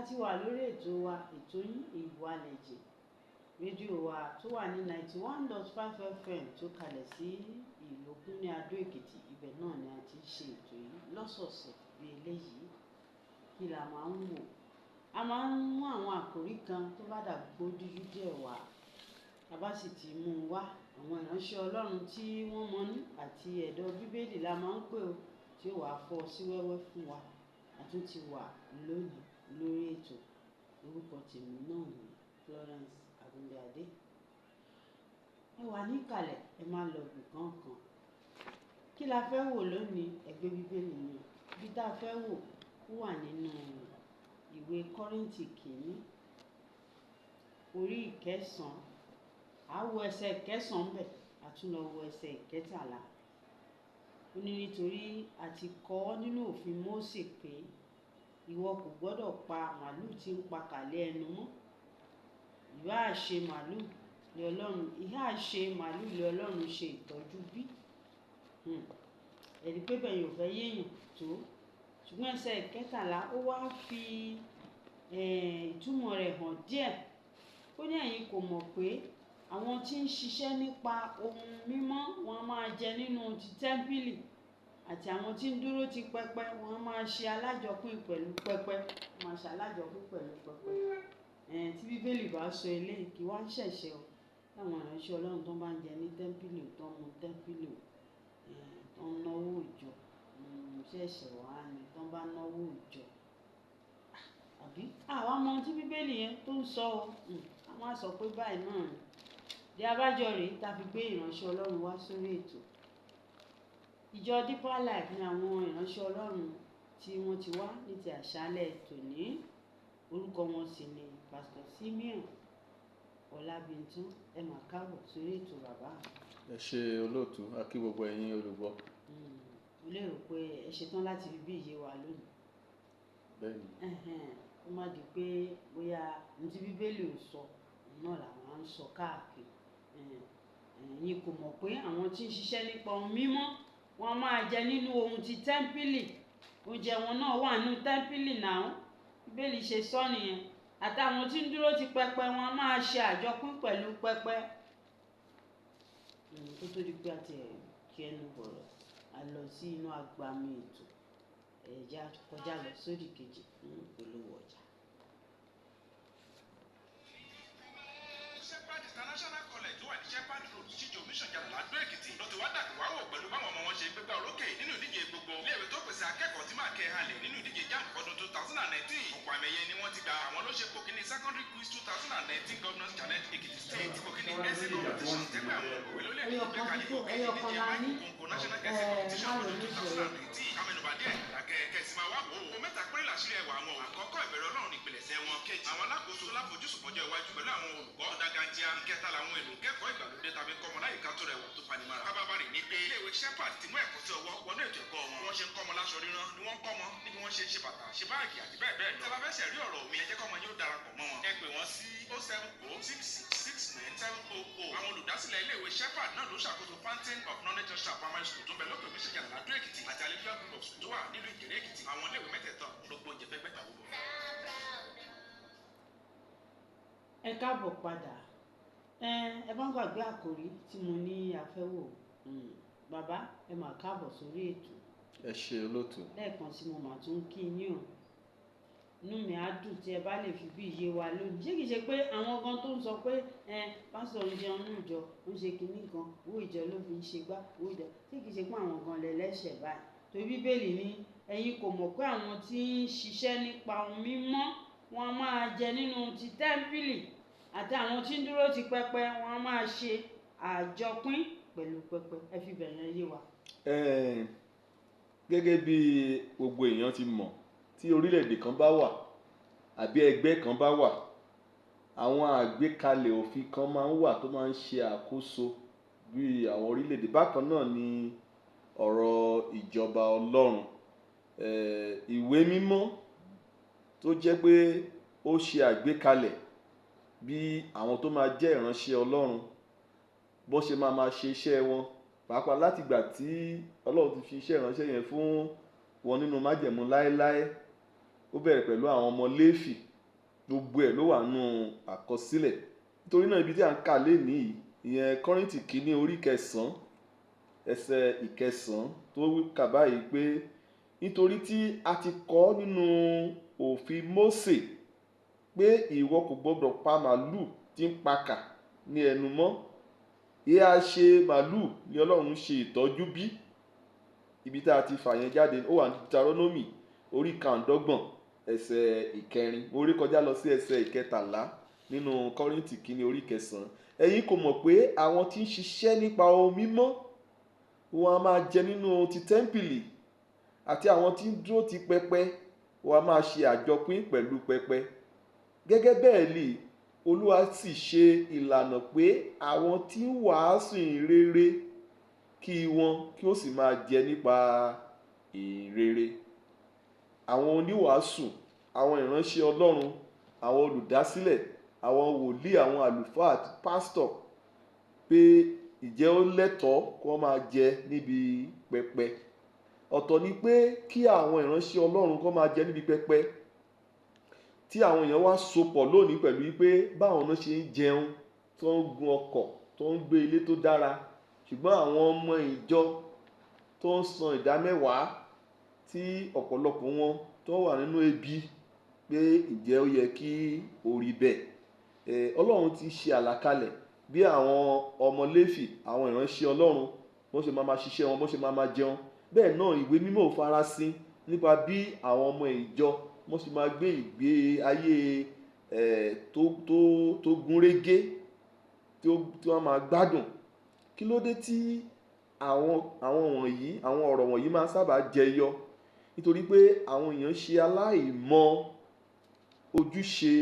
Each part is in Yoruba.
a ti wà lórí ètò wa, ètò yín Ìwàlẹ̀jẹ̀, rédíò wa tó wà ní 91.5 FM tó kalẹ̀ sí Ìlókun ní Adó Èkìtì. Ibẹ̀ náà ni a ti ń ṣe ètò yìí lọ́sọ̀ọ̀sẹ̀ bí eléyìí. Kí la máa ń wò? A máa ń mú àwọn àkòrí kan tó bá dàgbò dúdú díẹ̀ wá. A bá sì ti mú un wá, àwọn ìránṣẹ́ Ọlọ́run tí wọ́n mọnú àti ẹ̀dọ̀ Bíbélì la máa ń pè ó, tí ó wàá fọ́ sí wẹ́wẹ́ fún wa. A tún ti wà lónìí lórí ètò. Orúkọ tèmi náà ni Florence Agúndéadé. Ẹ wà níkàlẹ̀, ẹ máa lọ bì kankan. Kí la fẹ́ wò lónìí? Ẹgbẹ́ Bíbélì ni. Bí tá a fẹ́ wò ó wà nínú ìwé Kọ́ríńtì kìíní, orí ìkẹsàn-án. A wo ẹsẹ̀ ìkẹsàn-án bẹ̀, a tún lọ wo ẹsẹ̀ ìkẹtàlá. Ó ní nítorí a ti kọ ọ́ nínú òfin Mósè pé ìwọ kò gbọ́dọ̀ pa màlúù tí ń pa kàlẹ́ ẹnu mọ́. Ìbáà ṣe màlúù lé Ọlọ́run ṣe ìtọ́jú bí. Ẹ̀rí pé bẹ́ẹ̀ yóò fẹ́ yéèyàn tó. Ṣùgbọ́n ẹsẹ̀ ìkẹtàlá ó wá fi ìtumọ̀ rẹ̀ hàn díẹ̀. Ó ní ẹ̀yin kò mọ̀ pé àwọn tí ń ṣiṣẹ́ nípa ohun mímọ́ wọn a máa jẹ nínú ti tẹ́ḿpìlì, àti àwọn tí ń dúró ti pẹpẹ wọn a máa ṣe alájọpín pẹ̀lú pẹpẹ. Tí Bíbélì bá sọ eléyìí kí wá ṣẹ̀ṣẹ̀ o. Táwọn ìránṣẹ́ Ọlọ́run tó bá ń jẹ ní tẹ́ḿpìlì, tó ń mu tẹ́ḿpìlì, tó ń náwó ìjọ, ṣẹ̀ṣẹ̀ wá ni tó bá náwó ìjọ. Àbí àwa mọ ohun tí Bíbélì yẹn tó ń sọ o. Àwọn á sọ pé báyìí náà ni. Di abájọ rèé tá fi gbé ìránṣẹ́ Ọlọ́run wá sórí ètò. Ìjọ Deeper Life ni àwọn ìránṣẹ́ Ọlọ́run tí wọ́n ti wá ní ti àṣálẹ́ tòní. Orúkọ wọn sì ni Pastor Simeon Ọlábìntún. Ẹ máa káàbọ̀ sórí ètò bàbá. Ẹ ṣé olóòtú, a kí gbogbo ẹ̀yin olùgbọ́. Mo lérò pé ẹ ṣetán láti fi bí ìyè wa lónìí. Bẹ́ẹ̀ni. Ó má di pé bóyá ohun tí Bíbélì ò sọ náà làwọn ń sọ káàkiri. Ẹ̀yin kò mọ̀ pé àwọn tí ń ṣiṣẹ́ nípa ohun mímọ́ wọn máa jẹ nínú ohun ti tẹ́ḿpìlì. Oúnjẹ wọn náà wà nínú tẹ́ḿpìlì náà. Bíbélì ṣe sọ nìyẹn. Àtàwọn tí ń dúró ti pẹpẹ wọn máa ṣe àjọpín pẹ̀lú pẹpẹ. Kó tó di pé a ti kí ẹnu bọ̀rọ̀, a lọ sí inú agbami ètò. Ẹ̀já kọjá lọ sódì kejì fún ìpolówó ọjà. Shepherd International College tó wà ní Shepherd Road, Chijo Mission Jàdà Ládó Èkìtì. Lọ́tọ̀ wá dàgbà wá wò pẹ̀lú báwọn ọmọ wọn ṣe gbégbá orókè nínú ìdíje gbogbo. Ilé-ìwé tó pèsè akẹ́kọ̀ọ́ tí máa kẹ́ halẹ̀ nínú ìdíje JAMB ọdún 2019. Ọ̀pọ̀ àmẹ̀yẹ ni wọ́n ti gba. Àwọn ló ṣe ipò kíní Secondary Quiz 2019 Governors Challenge Èkìtì State. Ipò kíní Essay Competition tẹ́gbẹ́ àwọn òwe ló lè ní ìgbékalẹ̀ ìwé ìdíje Máìkì National Essay Competition ọdún 2019. Kámẹ́nubà díẹ̀ àkẹ́kẹ́ sì máa wá wò ó. Mẹ́ta péré làṣírí ẹwà wọn. Àkọ́kọ́ ìbẹ̀rẹ̀ Ọlọ́run ìpìlẹ̀ṣẹ̀ wọn. Kejì, àwọn alákòóso láfojúsùn fọjọ́ iwájú pẹ̀lú àwọn olùkọ́ dágájíá. Ìkẹta làwọn èlò kẹ́kọ̀ọ́ ìgbàlódé tàbí kọ́mọ láyìíká tó rẹwà tó fanimọ́ra. Kábàbárì ní pé ilé-ìwé Shepherd ti mú ẹ̀kọ́ sí ọwọ́ wọnú ètò ẹ̀kọ́ wọn. Wọ́n ṣe ń kọ́mọ láṣọ ríran ni wọ́n ń kọ́mọ ní bí wọ́n ṣe ń ṣe bàtà, ṣe báàgì àti bẹ́ẹ̀ bẹ́ẹ̀ lọ. Tẹ́ bá fẹ́ ṣẹ̀rí ọ̀rọ̀ mi, ẹ jẹ́ kọ́mọ yóò darapọ̀ mọ́ wọn. Ẹ pè wọ́n sí 07066697000. Àwọn olùdásílẹ̀ ilé-ìwé Shepherd náà ló ṣàkóso Fountain of Knowledge National Primary School tó ń bẹ lókè Mission Jàdà Ládó Èkìtì àti Alifia Group of School tó wà nílùú Ìkirè Èkìtì. Àwọn ilé-ìwé mẹ́tẹ̀ẹ̀tọ̀ ló gbóúnjẹ fẹ́ gbẹ́ta wò. Ẹ káàbọ̀ padà. Ẹ bá ń gbàgbé àkòrí tí mo ní àfẹ́wò. Bàbá ẹ máa káàbọ̀ sórí ètò. Ẹ ṣé olóòtú. Lẹ́ẹ̀kan sí mo máa tún kí yín o. Inú mi á dùn tí ẹ bá lè fi bí ìyè wa lónìí. Ṣé kìí ṣe pé àwọn kan tó ń sọ pé pásítọ̀ ń jẹun ní ìjọ ó ń ṣe kinní kan, owó ìjọ ló fi ń ṣe gbá owó ìjọ. Ṣé kìí ṣe pé àwọn kan lẹ́lẹ́ṣẹ̀ báyìí? Torí Bíbélì ní ẹ̀yin kò mọ̀ pé àwọn tí ń ṣiṣẹ́ nípa ohun mímọ́ wọn máa jẹ nínú ti tẹ́ḿpìlì, àti àwọn tí ń dúró ti pẹpẹ wọn máa ṣe àjọpín pẹ̀lú pẹpẹ. Ẹ fi bẹ̀rẹ̀ yé wa. Gẹ́gẹ́ bí gbogbo èèyàn ti mọ̀, tí orílẹ̀-èdè kan bá wà àbí ẹgbẹ́ kan bá wà, àwọn àgbékalẹ̀ òfin kan máa ń wà tó máa ń ṣe àkóso bí àwọn orílẹ̀-èdè. Bákan náà ni ọ̀rọ̀ ìjọba Ọlọ́run. Ìwé mímọ́ tó jẹ́ pé ó ṣe àgbékalẹ̀ bí àwọn tó máa jẹ́ ìránṣẹ́ Ọlọ́run bó ṣe máa ṣe iṣẹ́ wọn, pàápàá láti ìgbà tí Ọlọ́run ti fi iṣẹ́ ìránṣẹ́ yẹn fún wọn nínú májẹ̀mú láéláé. Ó bẹ̀rẹ̀ pẹ̀lú àwọn ọmọ Léfì gbogbo ẹ̀ ló wà nù àkọsílẹ̀. Nítorí náà ibi tí à ń kà lénìí ìyẹn Kọ́ríńtì kínní orí 9 ẹsẹ̀ 9 tó kà báyìí pé nítorí tí a ti kọ nínú òfin Mósè pé ìwọ kò gbọdọ̀ pa màlúù tí ń pakà ní ẹnu mọ́. Ìhà ṣe màlúù ni Ọlọ́run ṣe ìtọ́jú bí? Ibi tá a ti fà yẹn jáde ó wà ní Deuteronomy orí 25 ẹsẹ̀ 4. Mo rí kọjá lọ sí ẹsẹ̀ 13 nínú Kọ́ríńtì kínní orí 9. Ẹ̀yin kò mọ̀ pé àwọn tí ń ṣiṣẹ́ nípa ohun mímọ́ wọn a máa jẹ nínú ti tẹ́ḿpìlì, àti àwọn tí ń dúró ti pẹpẹ wọn a máa ṣe àjọpín pẹ̀lú pẹpẹ. Gẹ́gẹ́ bẹ́ẹ̀ lì Olúwa sì ṣe ìlànà pé àwọn tí ń wàásù ìrere kí wọn kí ó sì máa jẹ nípa ìrere. Àwọn oníwàásù, àwọn ìránṣẹ́ Ọlọ́run, àwọn olùdásílẹ̀, àwọn wòlíì, àwọn àlùfáà àti pásítọ̀, pé ìjẹ́ ó lẹ́tọ̀ọ́ kí wọ́n máa jẹ níbi pẹpẹ. Ọ̀tọ̀ ni pé kí àwọn ìránṣẹ́ Ọlọ́run kó máa jẹ níbi pẹpẹ tí àwọn èèyàn wá sopọ̀ lónìí pẹ̀lú wípé báwọn náà ṣe ń jẹun, tó ń gun ọkọ̀, tó ń gbé ilé tó dára, ṣùgbọ́n àwọn ọmọ ìjọ tó ń san ìdámẹ́wàá tí ọ̀pọ̀lọpọ̀ wọn tó wà nínú ebi, pé ìjẹ́ ó yẹ kí ó rí bẹ́ẹ̀. Ọlọ́run ti ṣe àlàkalẹ̀ bí àwọn ọmọ Léfì, àwọn ìránṣẹ́ Ọlọ́run bó ṣe máa ṣiṣẹ́ wọn, bó ṣe máa jẹun. Bẹ́ẹ̀ náà ìwé mímọ́ ò farasin nípa bí àwọn ọmọ ìjọ wọ́n sì máa gbé ìgbé ayé tó gúnrégé tí wọ́n máa gbádùn. Kí ló dé tí àwọn ọ̀rọ̀ wọ̀nyí máa sábà jẹyọ? Nítorí pé àwọn èèyàn ṣe aláìmọ̀ ojúṣe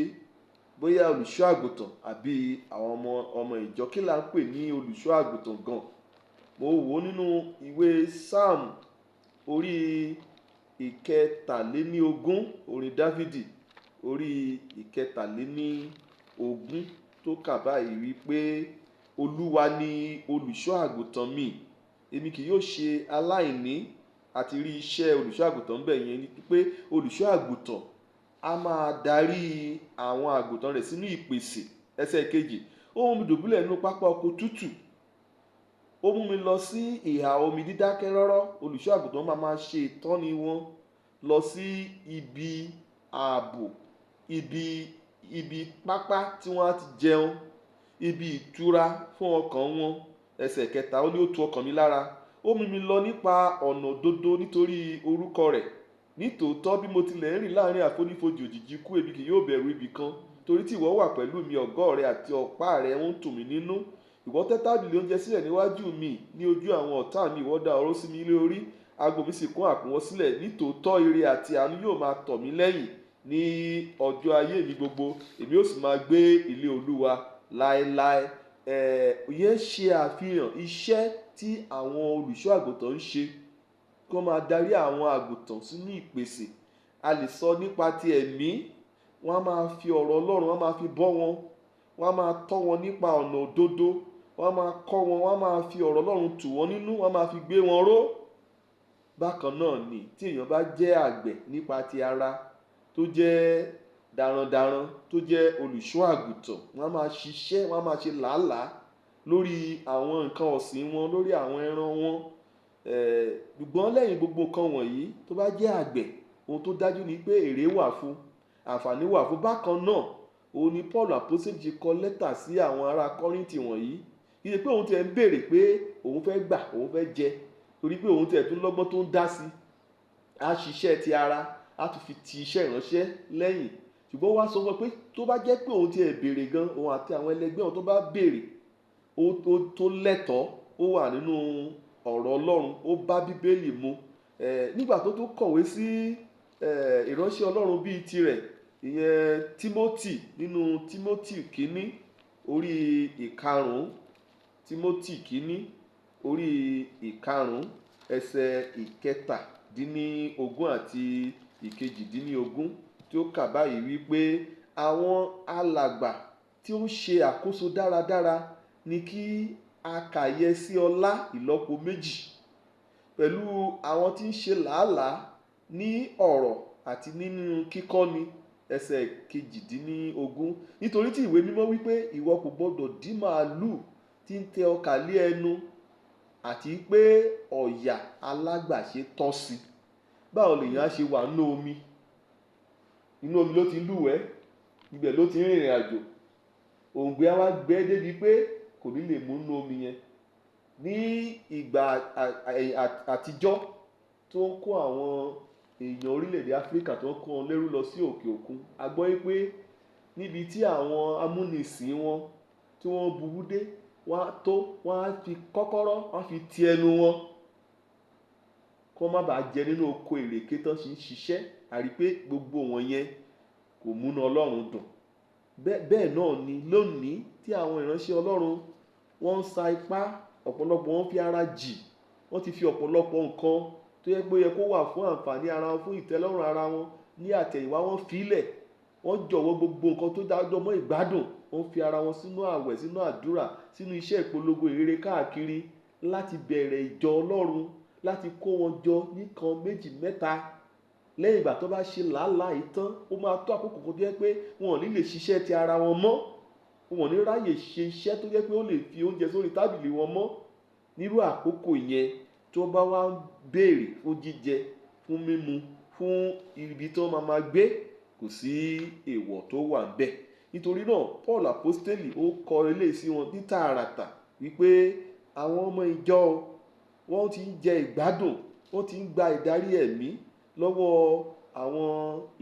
bóyá olùṣọ́ àgùntàn àbí àwọn ọmọ ìjọ. Kí là ń pè ní olùṣọ́ àgùntàn gan? Mo wò ó nínú ìwé Sáàmù orí 23 orin Dáfídì orí 23 tó kà báyìí wípé Olúwa ni olùṣọ́ àgùntàn mi, èmi kì yóò ṣe aláìní. Àti rí iṣẹ́ olùṣọ́ àgùntàn ń bẹ̀ yẹn ni pé olùṣọ́ àgùntàn a máa darí àwọn àgùntàn rẹ̀ sínú ìpèsè. Ẹsẹ̀ 2, ó mú mi dùbúlẹ̀ nínú pápá oko tútù, ó mú mi lọ sí ìhà omi dídákẹ́ rọ́rọ́. Olùṣọ́ àgùntàn máa ṣe ìtọ́ni wọn lọ sí ibi ààbò, ibi pápá tí wọ́n á ti jẹun, ibi ìtura fún ọkàn wọn. Ẹsẹ̀ 3, ó ní ó tu ọkàn mi lára, ó mú mi lọ nípa ọ̀nà òdodo nítorí orúkọ rẹ̀. Nítòótọ́ bí mo tilẹ̀ ń rìn láàrin àfonífojì òjìji ikú, èmi kì yóò bẹ̀rù ibi kan, torí tí ìwọ wà pẹ̀lú mi, ọ̀gọ́ rẹ àti ọ̀pá rẹ ń tù mí nínú. Ìwọ tẹ́ tábìlì oúnjẹ sílẹ̀ níwájú mi ní ojú àwọn ọ̀tá mi, ìwọ dà òróró sí mi lé orí, ago mi sì kún àkúnwọ́ sílẹ̀. Nítòótọ́ ire àti àánú yóò máa tọ̀ mí lẹ́yìn ní ọjọ́ ayé mi gbogbo, èmi ó sì máa gbé ilé Olúwa láéláé. Ìyẹn ṣe àfihàn iṣẹ́ tí àwọn olùṣọ́ àgùntàn ń ṣe, kí wọ́n máa darí àwọn àgùntàn sínú ìpèsè. A lè sọ nípa ti ẹ̀mí, wọ́n á máa fi ọ̀rọ̀ Ọlọ́run, wọ́n á máa fi bọ́ wọn, wọ́n á máa tọ́ wọn nípa ọ̀nà òdodo, wọ́n á máa kọ́ wọn, wọ́n á máa fi ọ̀rọ̀ Ọlọ́run tù wọ́n nínú, wọ́n á máa fi gbé wọn ró. Bákan náà ni tí èèyàn bá jẹ́ àgbẹ̀ nípa ti ara, tó jẹ́ darandaran, tó jẹ́ olùṣọ́ àgùntàn, wọ́n á máa ṣiṣẹ́, wọ́n á máa ṣe làálàá lórí àwọn nǹkan ọ̀sìn wọn, lórí àwọn ẹran wọn. Ṣùgbọ́n lẹ́yìn gbogbo nǹkan wọ̀nyí, tó bá jẹ́ àgbẹ̀, ohun tó dájú ni pé èrè wà fún, àǹfààní wà fún. Bákan náà òun ni Paul àpọ́sítélì ṣe kọ lẹ́tà sí àwọn ará Kọ́ríńtì wọ̀nyí. Kì í ṣe pé òun tiẹ̀ ń béèrè pé òun fẹ́ gbà, òun fẹ́ jẹ, torí pé òun tiẹ̀ tún lọ́gbọ́n tó ń dá sí. A ṣiṣẹ́ ti ara, a tún fi ti iṣẹ́ ìránṣẹ́ lẹ́yìn. Ṣùgbọ́n wá sọ fún pé tó bá jẹ́ pé òun tiẹ̀ béèrè gan, òun àti àwọn ẹlẹgbẹ́ òun tó bá béèrè, ó tó lẹ́tọ̀ọ́, ó wà nínú ọ̀rọ̀ Ọlọ́run, ó bá Bíbélì mu. Nígbà tó kọ̀wé sí ìránṣẹ́ Ọlọ́run bíi tirẹ̀, ìyẹn Tímótì, nínú Tímótì kínní orí 5, Tímótì kínní orí 5 ẹsẹ̀ 17 àti 18 tí ó kà báyìí wípé àwọn alàgbà tí ó ṣe àkóso dáradára ni kí a kàyẹ sí ọlá ìlọ́po méjì, pẹ̀lú àwọn tí ń ṣe làálàá ní ọ̀rọ̀ àti nínú kíkọ́ni, ẹsẹ̀ 18 nítorí tí ìwé mímọ́ wípé ìwọ kò gbọdọ̀ dí màálù tí ń tẹ ọkà lé ẹnu àti pé ọ̀yà alágbàṣe tọ́ sí. Báwo lèèyàn á ṣe wà nínú omi ló ti ń lúwẹ̀ẹ́, ibẹ̀ ló ti ń rìnrìn àjò, òǹgbẹ á wá gbẹ débi pé kò ní lè mú nínú omi yẹn. Ní ìgbà àtijọ́ tó ń kó àwọn èèyàn orílẹ̀-èdè Áfíríkà tó ń kó wọn lẹ́rú lọ sí òkè òkun, a gbọ́ pé níbi tí àwọn amúnisìn wọn tí wọ́n burú dé, wọ́n á fi kọ́kọ́rọ́ wọ́n á fi ti ẹnu wọn kó má bàa jẹ nínú oko ìrèké tán ṣe ń ṣiṣẹ́. Àrí pé gbogbo wọn yẹn kò múná Ọlọ́run dùn. Bẹ́ẹ̀ náà ni lónìí tí àwọn ìránṣẹ́ Ọlọ́run wọ́n ń sa ipá, ọ̀pọ̀lọpọ̀ wọn fi ara jì, wọ́n ti fi ọ̀pọ̀lọpọ̀ nǹkan tó yẹ pé ó yẹ kó wà fún àǹfààní ara wọn, fún ìtẹ́lọ́rùn ara wọn ní àtẹ̀yìnwá, wọ́n filẹ̀, wọ́n jọ̀wọ́ gbogbo nǹkan tó dájọ́ mọ́ ìgbádùn, wọ́n fi ara wọn sínú àwẹ̀, sínú àdúrà, sínú iṣẹ́ ìpolongo ìrere káàkiri láti bẹ̀rẹ̀ ìjọ Ọlọ́run, láti kó wọn jọ nìkan méjì mẹ́ta. Lẹ́yìn ìgbà tó bá ṣe làálàá yìí tán, ó máa tó àkókò kan tó yẹ pé wọn ò ní lè ṣiṣẹ́ ti ara wọn mọ́, wọn ò ní ráyè ṣe iṣẹ́ tó yẹ pé ó lè fi oúnjẹ sórí tábìlì wọn mọ́. Nírú àkókò yẹn tó bá wá ń béèrè fún jíjẹ, fún mímu, fún ibi tó máa gbé, kò sí èèwọ̀ tó wà ńbẹ̀. Nítorí náà Paul Aposteli ó kọ eléyìí sí wọn ní tààràtà wípé àwọn ọmọ ìjọ wọ́n ti ń jẹ ìgbádùn, wọ́n ti ń gba ìdarí ẹ̀mí lọ́wọ́ àwọn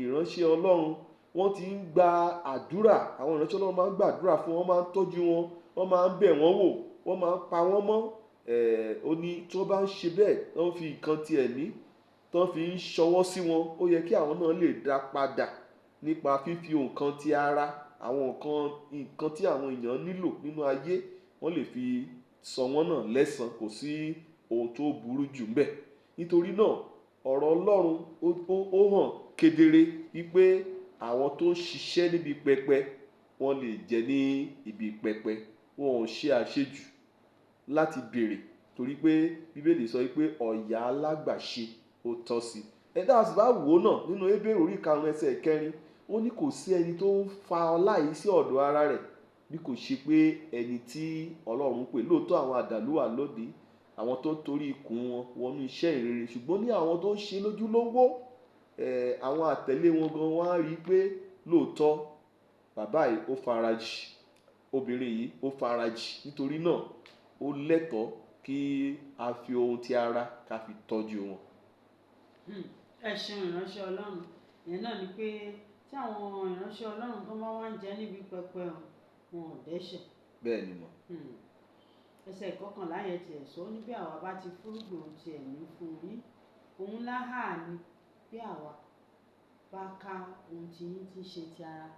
ìránṣẹ́ Ọlọ́run, wọ́n ti ń gba àdúrà, àwọn ìránṣẹ́ Ọlọ́run máa ń gbàdúrà fún wọn, máa ń tọ́jú wọn, wọ́n máa ń bẹ̀ wọ́n wò, wọ́n máa ń pa wọ́n mọ́. Ó ní tí wọ́n bá ń ṣe bẹ́ẹ̀, wọ́n fi nǹkan ti ẹ̀mí tó fi ń ṣọwọ́ sí wọn, ó yẹ kí àwọn náà lè dá padà nípa fífi nǹkan ti ara, àwọn nǹkan tí àwọn èèyàn nílò nínú ayé, wọ́n lè fi sọ wọ́n náà lẹ́san. Kò sí ohun tó burú jù ńbẹ̀. Nítorí náà ọ̀rọ̀ Ọlọ́run ó hàn kedere wípé àwọn tó ń ṣiṣẹ́ níbi pẹpẹ wọ́n lè jẹ ní ibi pẹpẹ, wọn ò ṣe àṣejù láti béèrè, torí pé Bíbélì sọ wípé ọ̀yà alágbàṣe ó tọ́ sí. Ẹ̀dá àti bá wò ó náà nínú Hébérù orí 5 ẹsẹ̀ 4, ó ní kò sí ẹni tó ń fa ọlá yìí sí ọ̀dọ̀ ara rẹ̀ bí kò ṣe pé ẹni tí Ọlọ́run pè. Lóòótọ́ àwọn àdàlú wà lónìí, àwọn tó ń torí ikùn wọn wọnú iṣẹ́ ìrere, ṣùgbọ́n ní àwọn tó ń ṣe lójúlówó, àwọn àtẹ̀lé wọn gan wọ́n á rí i pé lóòótọ́ bàbá yìí ó farajì, obìnrin yìí ó farajì. Nítorí náà ó lẹ́tọ̀ọ́ kí a fi ohun ti ara ká fi tọ́jú wọn. Ẹ ṣeun ìránṣẹ́ Ọlọ́run. Ìyẹn náà ni pé tí àwọn ìránṣẹ́ Ọlọ́run tó máa wá ń jẹ níbi pẹpẹ wọn ò dẹ́ṣẹ̀. Bẹ́ẹ̀ ni mọ̀. Ẹsẹ̀ 11 yẹn tiẹ̀ sọ ní bí àwa bá ti fúrúgbìn ohun ti ẹ̀mí fún yín, òun láhà ni bí àwa bá ká ohun tí yín ti ṣe ti ara.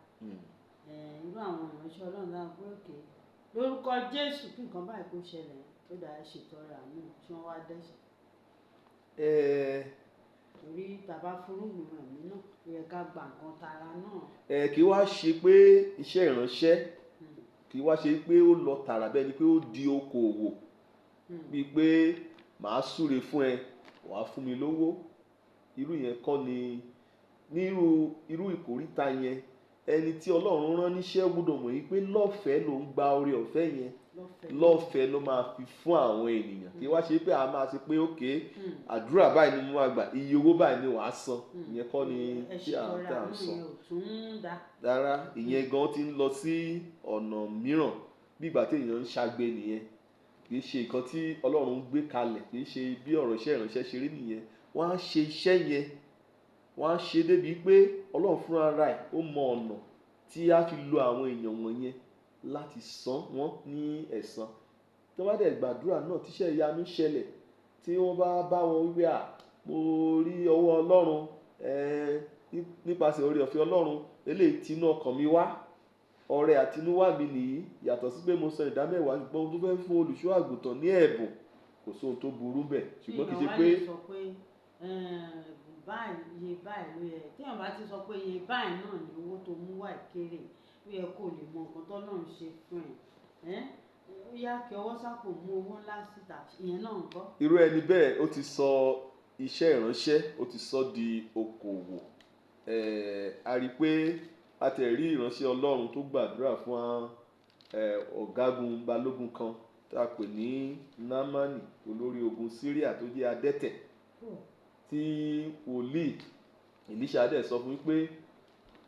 Irú àwọn ìránṣẹ́ Ọlọ́run dáhùn pé òkè lórúkọ Jésù kí nǹkan báyìí kó ṣẹlẹ̀, ó dáa ṣètọrẹ àánú tí wọ́n wá dẹ́ṣẹ̀. Torí tàbá fúrúgbìn ẹ̀mí náà ó yẹ ká gba nǹkan tara náà. Kí wá ṣe pé iṣẹ́ ìránṣẹ́, kí wá ṣe pé ó lọ tààrà bẹ́ẹ̀ ni pé ó di okòòwò, bíi pé màá súre fún ẹ, wàá fún mi lówó. Irú yẹn kọ́ ni, ní irú ìkóríta yẹn, ẹni tí Ọlọ́run rán níṣẹ́ gbọ́dọ̀ mọ̀ yìí pé lọ́fẹ̀ẹ́ ló ń gba oore ọ̀fẹ́ yẹn, lọ́fẹ̀ẹ́ ló máa fi fún àwọn ènìyàn. Kí wá ṣe pé a máa ṣe pé òkè àdúrà báyìí ni mo máa gbà, iye owó báyìí ni wàá san. Ìyẹn kọ́ ni tí à ń sọ. Rárá, ìyẹn gan ti ń lọ sí ọ̀nà mìíràn, bí ìgbà tí èèyàn ń ṣagbe nìyẹn. Kì í ṣe nǹkan tí Ọlọ́run ń gbé kalẹ̀, kì í ṣe bí ọ̀rọ̀ iṣẹ́ ìránṣẹ́ ṣe rí nìyẹn. Wọ́n á ṣe iṣẹ́ yẹn, wọ́n á ṣe débi pé Ọlọ́run fúnra rẹ̀ ó mọ ọ̀nà tí a fi lo àwọn èèyàn wọ̀nyẹn láti san wọ́n ní ẹ̀san. Tí wọ́n bá dẹ̀ gbàdúrà náà tíṣẹ́ ìyanu ṣẹlẹ̀, tí wọ́n bá wọn wípé mo rí ọwọ́ Ọlọ́run nípasẹ̀ oore ọ̀fẹ́ Ọlọ́run eléyìí tinú ọkàn mi wá, ọrẹ àtinúwá mi nìyí, yàtọ̀ sí pé mo san ìdámẹ́wàá, ṣùgbọ́n mo tún fẹ́ fún olùṣọ́ àgùntàn ní ẹ̀bùn, kò sóhun tó burú bẹ̀. Ṣùgbọ́n kì í ṣe pé iye báyìí ló yẹ, tí èèyàn bá ti sọ pé iye báyìí náà ni owó tó mú wá ìkéré, ó yẹ kó lè mọ nǹkan t'Ọlọ́run ṣe fún ẹ. Ó yá kí ọwọ́ sápò mú owó ńlá síta, ìyẹn náà ń kọ́. Irú ẹni bẹ́ẹ̀ ó ti sọ iṣẹ́ ìránṣẹ́, ó ti sọ di okòwò. a rí i pé a tẹ̀ rí ìránṣẹ́ Ọlọ́run tó gbàdúrà fún ọ̀gágun balógun kan tá a pè ní Námánì olórí ogun Síríà tó jẹ́ adẹ́tẹ̀ tí wòlíì Èlíṣà dẹ̀ sọ fún pé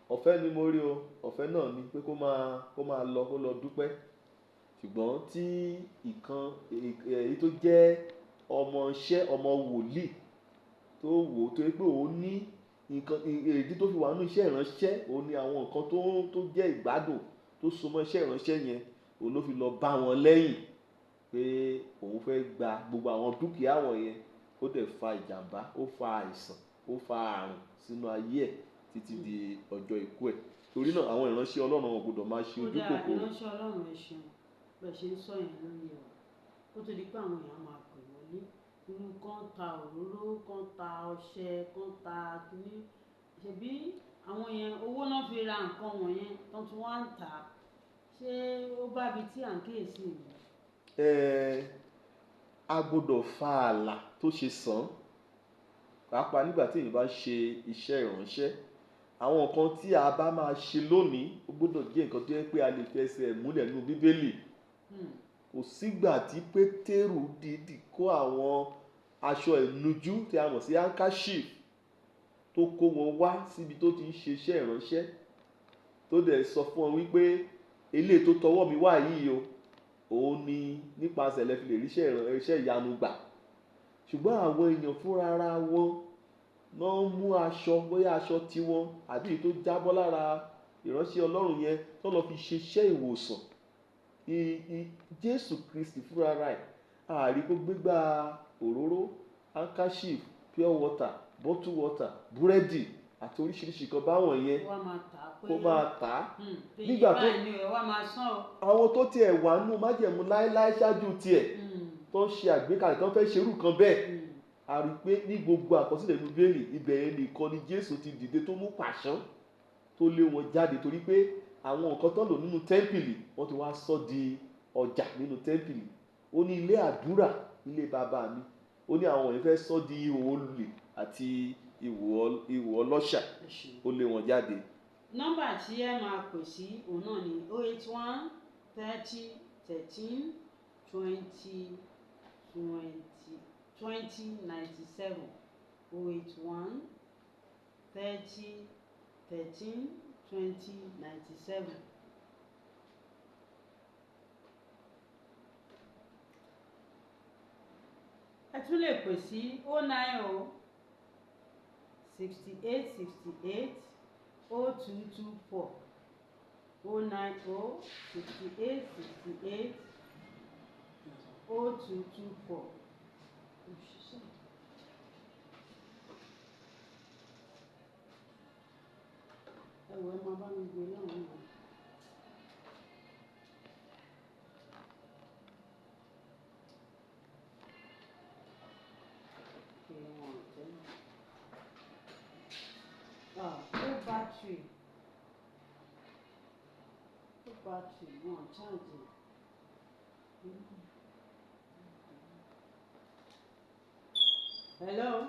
ọ̀fẹ́ ni mo rí o, ọ̀fẹ́ náà ni pé kó máa lọ kó lọ dúpẹ́. Ṣùgbọ́n tí ìkan èyí tó jẹ́ ọmọ wòlíì tó wò tó pé òun ní nǹkan èdè tó fi wà nínú iṣẹ́ ìránṣẹ́, òun ni àwọn nǹkan tó jẹ́ ìgbádùn tó so mọ́ iṣẹ́ ìránṣẹ́ yẹn, òun ló fi lọ bá wọn lẹ́yìn pé òun fẹ́ gba gbogbo àwọn dúkìá wọ̀nyẹn. Ó dẹ̀ fa ìjàmbá, ó fa àìsàn, ó fa àrùn sínú ayé ẹ̀ títí di ọjọ́ ikú ẹ̀. Torí náà àwọn ìránṣẹ́ Ọlọ́run wọn gbọ́dọ̀ máa ṣe ojú kòkòrò. ìránṣẹ́ Ọlọ́run ẹ ṣeun bẹ́ẹ̀ ṣe ń sọ yẹn lórí ẹ̀ kó tó di pé àwọn èèyàn máa pè wọlé irú kan ta òróró, kan ta ọṣẹ, kan ta kíní. Ṣebí àwọn yẹn owó náà fi ra nǹkan wọ̀nyẹn tó tún wá ń tà á. Ṣé ó bá bi tí à ń kíyèsí mi? A gbọ́dọ̀ fa ààlà tó ṣe sàn, pàápàá nígbà tí èèyàn bá ṣe iṣẹ́ ìránṣẹ́. Àwọn nǹkan tí a bá máa ṣe lónìí ó gbọ́dọ̀ jẹ́ nǹkan tó yẹ pé a lè fẹsẹ̀ múlẹ̀ nínú Bíbélì. Kò sígbà tí Pétérù dìídì kó àwọn aṣọ ìnujú tí a mọ̀ sí handkerchief tó kó wọn wá síbi tó ti ń ṣe iṣẹ́ ìránṣẹ́, tó dẹ̀ sọ fún wọn wípé eléyìí tó tọwọ́ mi wá yìí o, òun ni nípasẹ̀ lẹ fi lè rí iṣẹ́ ìyanu gbà. Ṣùgbọ́n àwọn èèyàn fúnra ara wọn náà mú aṣọ, bóyá aṣọ tiwọn àbí èyí tó jábọ́ lára ìránṣẹ́ Ọlọ́run yẹn tó lọ fi ṣe iṣẹ́ ìwòsàn. Jésù Kristi fúnra ara ẹ̀ àrí kó gbégbá òróró, handkerchief, pure water, bottle water, búrẹ́dì àti oríṣiríṣi nǹkan báwọn yẹn kó máa tà á. Nígbà tó àwọn tó tiẹ̀ wà nù májẹ̀mú láéláé ṣáájú tiẹ̀ tó ń ṣe àgbékalẹ̀ tó ń fẹ́ ṣerú kan bẹ́ẹ̀, a rí pé ní gbogbo àkọsílẹ̀ inú Bíbélì ibẹ̀ yẹn nìkan ni Jésù ti dìde tó mú pàṣán tó lé wọn jáde, torí pé àwọn nǹkan tó ń lò nínú tẹ́ḿpìlì wọ́n ti wá sọ di ọjà nínú tẹ́ḿpìlì. Ó ní ilé àdúrà ilé bàbá mi, ó ní àwọn wọ̀nyí fẹ́ sọ di ihò olè àti ihò ọlọ́ṣà, ó lé wọn jáde. Nọ́mbà tí ẹ máa pè sí òun náà ni 081 30 13 20 97 081 30 13 20 97. Ẹ tún lè pè sí 090 68 68 0224 090 68 68 0224. Ẹ̀wọ̀n máa bá mi gbé láwọn ọ̀hún. Battery wọn charge. Hello.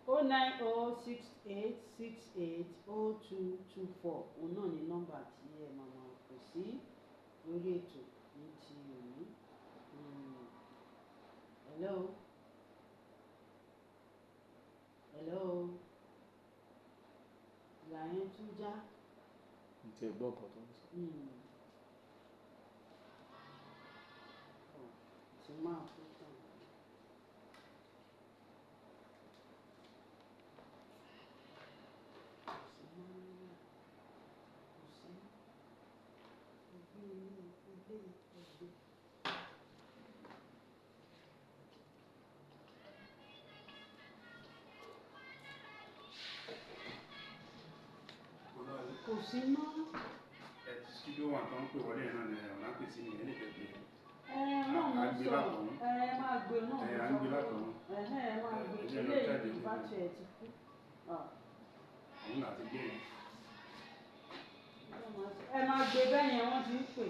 09068680224 òun náà ni nọ́mbà tí ẹ máa pè sí lórí ètò ní ti òní. Hello. Ìlà yẹn tún já. Ǹjẹ́ ẹ̀gbọ́n kan tó ń sọ. Ti máa kú tán. Kò sí mọ́. Studio one tó ń pè wọlé náà ni ọ̀nà pèsè ní ẹni tẹ̀lé. Náà mo sọ máa gbé náà mo sọ à ń gbé látọ̀run. Máa gbé eléyìí bátìrì ẹ̀ ti kú. Òun náà ti gbé yẹn. Ẹ máa gbé bẹ́ẹ̀ yẹn wọ́n ti ń pè.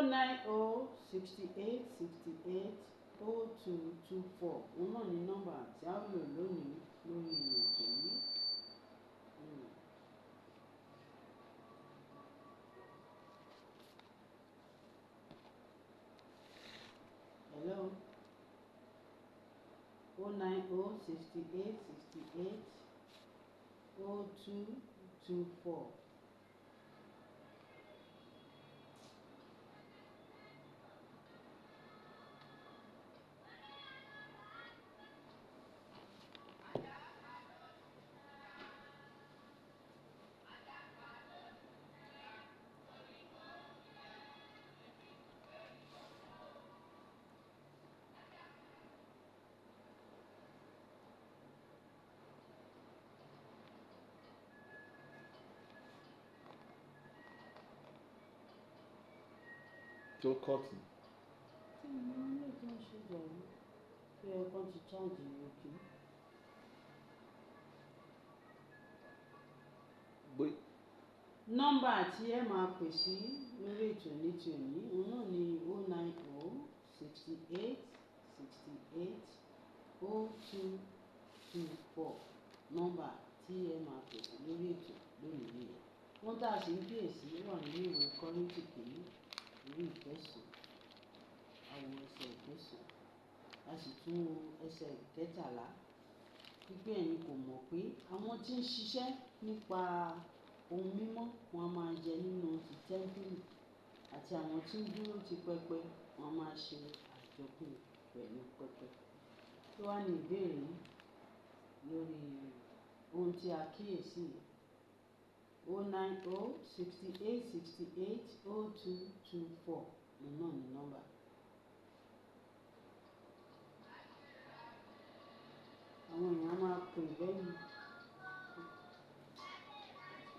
09068680224 òun náà ni nọ́mbà tí a ó lò lónìí lórí ètò yìí. Hello. 09068680224. tó kọ́ọ̀tù. Tí mo ní kí n ṣe jọ̀wọ́ pé ọkọ ti cháàjì òkè. Nọ́mbà tí ẹ máa pè sí lórí ètò ní ti òní òun náà ni 09068680224 nọ́mbà tí ẹ máa pè sí lórí ètò lónìí nìyẹn. Wọ́n tá a sì ń kíyèsí wà nínú ìwé Kọ́ríńtì kìíní orí ìkẹsàn-án àwọn ẹsẹ̀ ìkẹsàn-án a sì tún ẹsẹ̀ ìkẹtàlá wípé ẹ̀yin kò mọ̀ pé àwọn tí ń ṣiṣẹ́ nípa ohun mímọ́ wọn a máa jẹ nínú ti tẹ́ḿpìlì àti àwọn tí ń dúró ti pẹpẹ wọn a máa ṣe àjọpín pẹ̀lú pẹpẹ. Tó wá ní ìbéèrè yìí lórí ohun tí a kíyèsí 09068680224 náà ní nọ́mbà. Àwọn èèyàn máa pè lẹ́yìn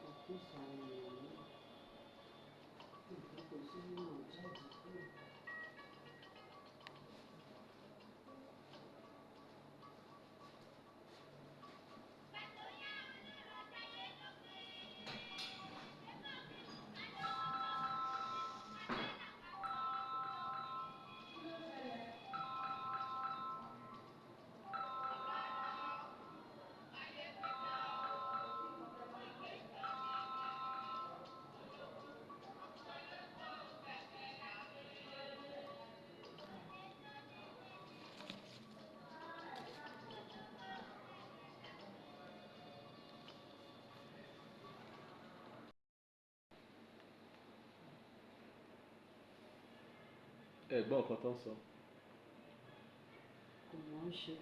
ọ̀fíìsì àwọn èèyàn yìí. Nǹkan kò sí nínú ìjáde kúrò. Ẹ̀gbọ́n nǹkan tó ń sọ. Kò mọ̀ ọ́n ṣe.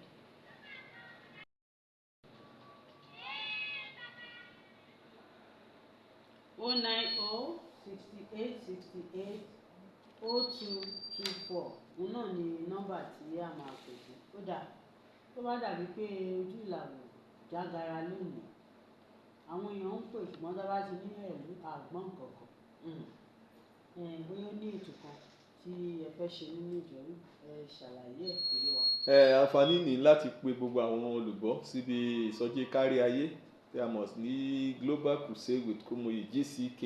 O 09068680224 òun náà ni nọ́mbà tí a máa pè sí. Ó dà tó bá dàbí pé ojú ìlàwọ̀ jágara lónìí àwọn èèyàn ń pè ṣùgbọ́n tó bá ti ní ẹ̀rú àgbọ̀n kankan bóyá ó ní ètò kan tí ẹ fẹ́ ṣe nínú ìjọ yìí ẹ ṣàlàyé ẹ̀ pé wa. Àǹfààní ní láti pe gbogbo àwọn olùgbọ́ síbi ìsọjí kárí ayé tí a mọ̀ ní Global Crusade with Kumuyi GCK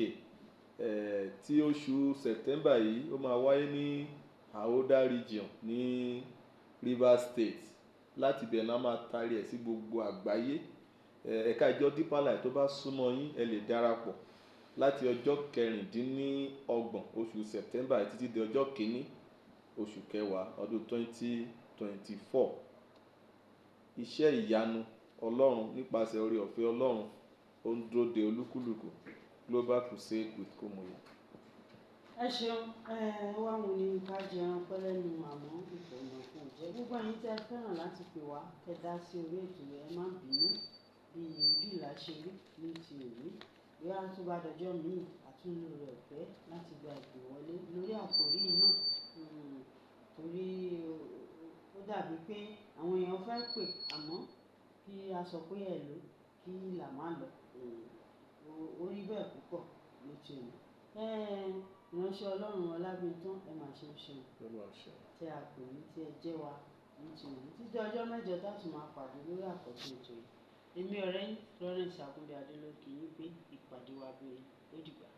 tí oṣù September yìí ó máa wáyé ní Aoda region ní Rivers State. Láti ibẹ̀ náà máa tarí ẹ̀ sí gbogbo àgbáyé. Ẹ̀ka ìjọ Deeper Life tó bá súnmọ́ yín ẹ lè darapọ̀ láti ọjọ́ 26 oṣù September títí di ọjọ́ 1 oṣù kẹwàá ọdún 2024. Iṣẹ́ ìyanu Ọlọ́run nípasẹ̀ oore ọ̀fẹ́ Ọlọ́run ó ń dúró de olúkúlùkù. Global Crusade with Kumuyi. Ẹ ṣeun wá wọn ní ká jẹun pẹ́lẹ́nu àmọ́ ìfọ̀nà kò jẹ́ gbogbo ẹ̀yin tẹ́ fẹ́ràn láti pè wá kẹ́ dá sí orí ètò ẹ má bínú bí ojú ìlà ṣe rí ní ti òní bóyá tó bá dọjọ́ míì àtúnlò rẹ̀ ọ̀fẹ́ láti gba ìpè wọlé lórí àkòrí náà torí ó dàbí pé àwọn èèyàn fẹ́ pè àmọ́ kí a sọ pé ẹ̀ ló kí là má lọ ó rí bẹ́ẹ̀ púpọ̀ ló ti òní. Ìránṣẹ́ Ọlọ́run Ọlábìntán ẹ máa ṣe ń ṣeun tí a pè ní tí ẹ jẹ́ wa ní ti òní títí ọjọ́ mẹ́jọ táti máa pàdé lórí àkọ́tún ètò yìí. Èmi ọ̀rẹ́ yín Florence Agunbí Adélókè yín pé ìpàdé wa bí ó dìgbà.